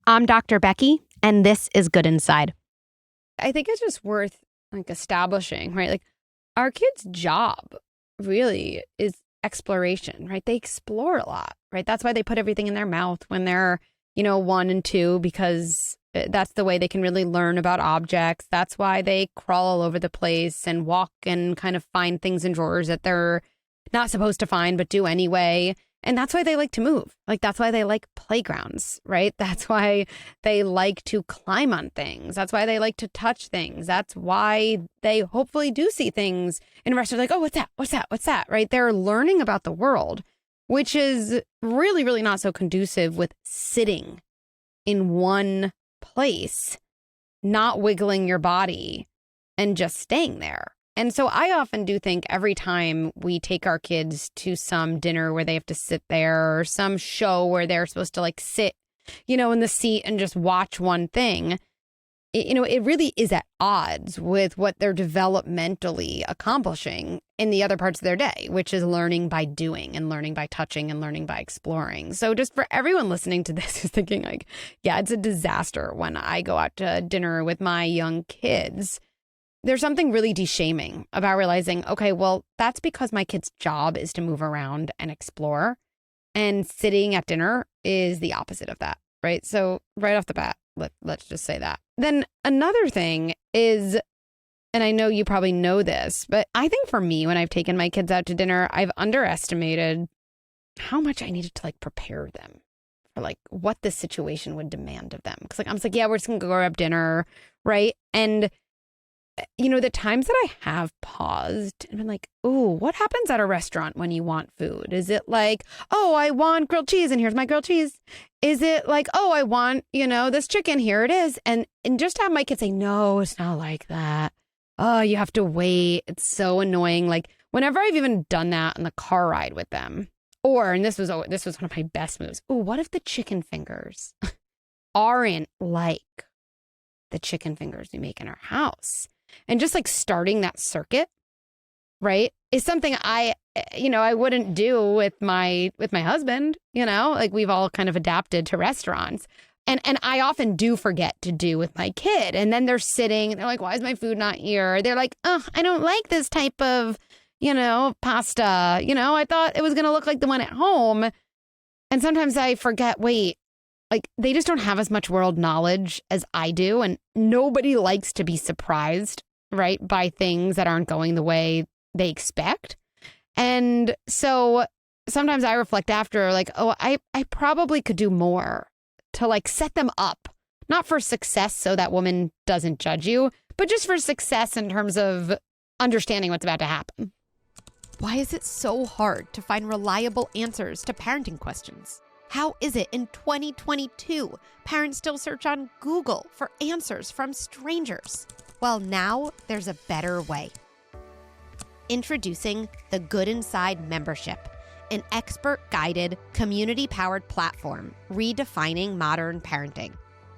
I'm Dr. Becky, and this is Good Inside. I think it's just worth establishing, right? Like our kids' job really is exploration, right? They explore a lot, right? That's why they put everything in their mouth when they're, 1 and 2, because that's the way they can really learn about objects. That's why they crawl all over the place and walk and kind of find things in drawers that they're not supposed to find, but do anyway. And that's why they like to move. Like, that's why they like playgrounds, right? That's why they like to climb on things. That's why they like to touch things. That's why they hopefully do see things in a restaurant like, oh, what's that? What's that? What's that? Right? They're learning about the world, which is really, really not so conducive with sitting in one place, not wiggling your body and just staying there. And so I often do think every time we take our kids to some dinner where they have to sit there, or some show where they're supposed to sit, in the seat and just watch one thing, it really is at odds with what they're developmentally accomplishing in the other parts of their day, which is learning by doing and learning by touching and learning by exploring. So just for everyone listening to this who's thinking yeah, it's a disaster when I go out to dinner with my young kids, there's something really de-shaming about realizing, okay, well, that's because my kid's job is to move around and explore. And sitting at dinner is the opposite of that, right? So right off the bat, let's just say that. Then another thing is, and I know you probably know this, but I think for me, when I've taken my kids out to dinner, I've underestimated how much I needed to prepare them for what the situation would demand of them. Because I'm just yeah, we're just going to go grab dinner, right? And the times that I have paused and been like, oh, what happens at a restaurant when you want food? Is it oh, I want grilled cheese and here's my grilled cheese? Is it oh, I want, this chicken, here it is? And just have my kids say, no, it's not like that. Oh, you have to wait. It's so annoying. Whenever I've even done that in the car ride with them, and this was one of my best moves. Oh, what if the chicken fingers aren't like the chicken fingers we make in our house? And just starting that circuit, right, is something I wouldn't do with my husband, we've all kind of adapted to restaurants. And I often do forget to do with my kid. And then they're sitting and they're like, why is my food not here? They're like, oh, I don't like this type of, pasta. I thought it was going to look like the one at home. And sometimes I forget, wait, they just don't have as much world knowledge as I do. And nobody likes to be surprised, right, by things that aren't going the way they expect. And so sometimes I reflect after oh, I probably could do more to set them up, not for success so that woman doesn't judge you, but just for success in terms of understanding what's about to happen. Why is it so hard to find reliable answers to parenting questions? How is it in 2022, parents still search on Google for answers from strangers? Well, now there's a better way. Introducing the Good Inside membership, an expert-guided, community-powered platform redefining modern parenting.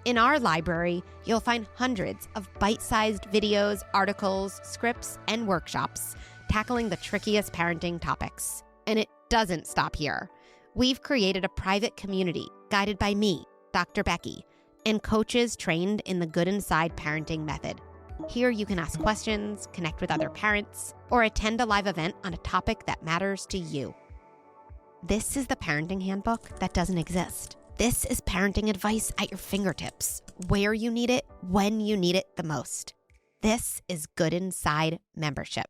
In our library, you'll find hundreds of bite-sized videos, articles, scripts, and workshops tackling the trickiest parenting topics. And it doesn't stop here. We've created a private community guided by me, Dr. Becky, and coaches trained in the Good Inside parenting method. Here you can ask questions, connect with other parents, or attend a live event on a topic that matters to you. This is the parenting handbook that doesn't exist. This is parenting advice at your fingertips, where you need it, when you need it the most. This is Good Inside membership.